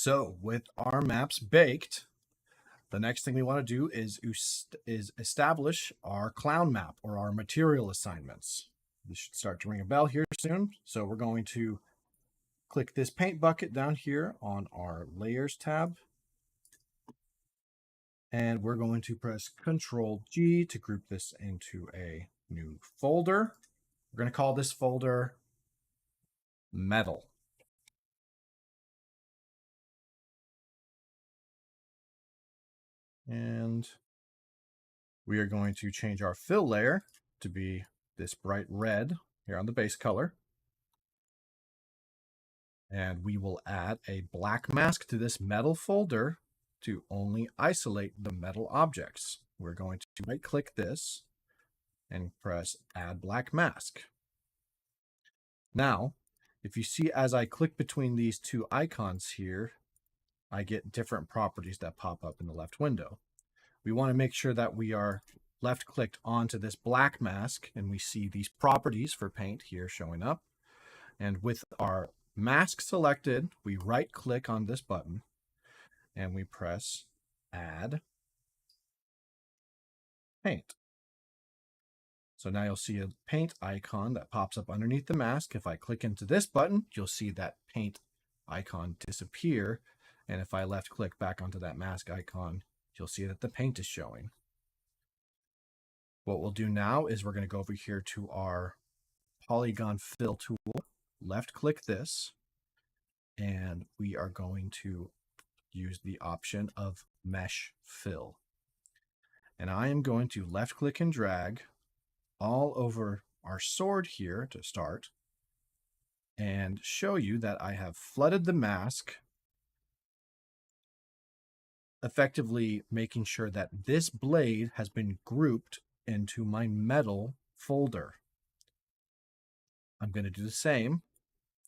So with our maps baked, the next thing we want to do is establish our clown map or our material assignments. This should start to ring a bell here soon. So we're going to click this paint bucket down here on our layers tab. And we're going to press Control G to group this into a new folder. We're going to call this folder Metal. And we are going to change our fill layer to be this bright red here on the base color. And we will add a black mask to this metal folder to only isolate the metal objects. We're going to right click this and press Add Black Mask. Now, if you see as I click between these two icons here, I get different properties that pop up in the left window. We want to make sure that we are left clicked onto this black mask and we see these properties for paint here showing up. And with our mask selected, we right click on this button and we press Add Paint. So now you'll see a paint icon that pops up underneath the mask. If I click into this button, you'll see that paint icon disappear. And if I left click back onto that mask icon, you'll see that the paint is showing. What we'll do now is we're going to go over here to our polygon fill tool, left click this, and we are going to use the option of mesh fill. And I am going to left click and drag all over our sword here to start and show you that I have flooded the mask, effectively making sure that this blade has been grouped into my metal folder. I'm going to do the same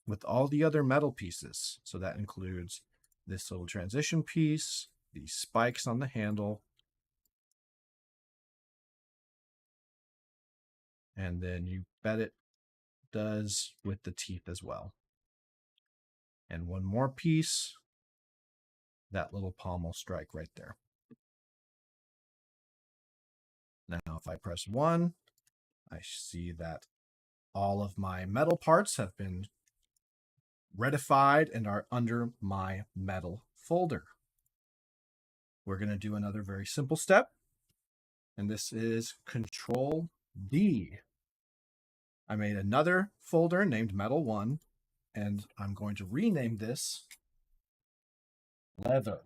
with all the other metal pieces. So that includes this little transition piece, these spikes on the handle, and then you bet it does with the teeth as well. And one more piece, that little pommel strike right there. Now, if I press 1, I see that all of my metal parts have been retified and are under my metal folder. We're going to do another very simple step, and this is Control D. I made another folder named Metal 1, and I'm going to rename this Leather.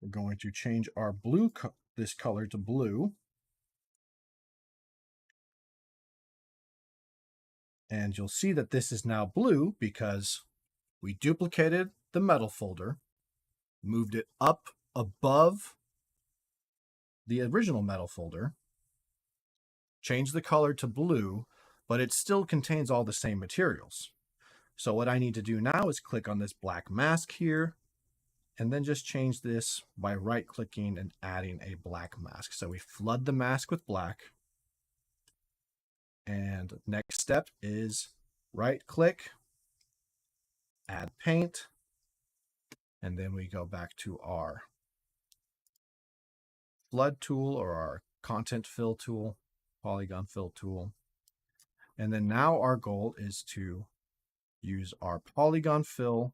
We're going to change our blue, this color to blue. And you'll see that this is now blue because we duplicated the metal folder, moved it up above the original metal folder, changed the color to blue, but it still contains all the same materials. So what I need to do now is click on this black mask here, and then just change this by right-clicking and adding a black mask. So we flood the mask with black. And next step is right-click, add paint, and then we go back to our flood tool or our content fill tool, polygon fill tool. And then now our goal is to use our polygon fill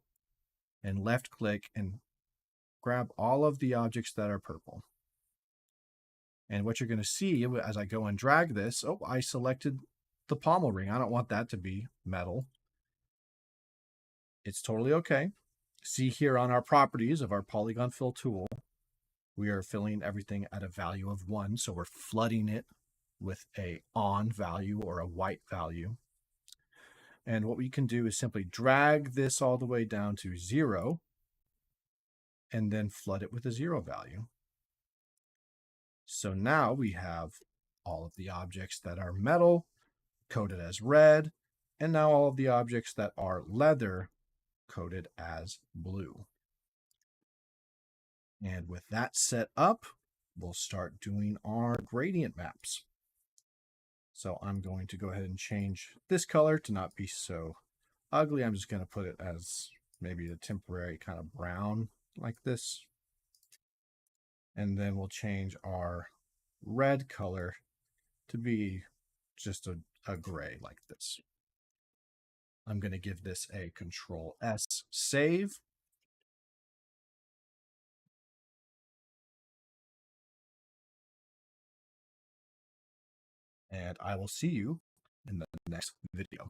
and left click and grab all of the objects that are purple. And what you're going to see as I go and drag this, oh, I selected the pommel ring. I don't want that to be metal. It's totally okay. See here on our properties of our polygon fill tool, we are filling everything at a value of 1. So we're flooding it with a on value or a white value. And what we can do is simply drag this all the way down to 0 and then flood it with a 0 value. So now we have all of the objects that are metal coded as red, and now all of the objects that are leather coded as blue. And with that set up, we'll start doing our gradient maps. So I'm going to go ahead and change this color to not be so ugly, I'm just going to put it as maybe a temporary kind of brown like this. And then we'll change our red color to be just a gray like this. I'm going to give this a Control S save. And I will see you in the next video.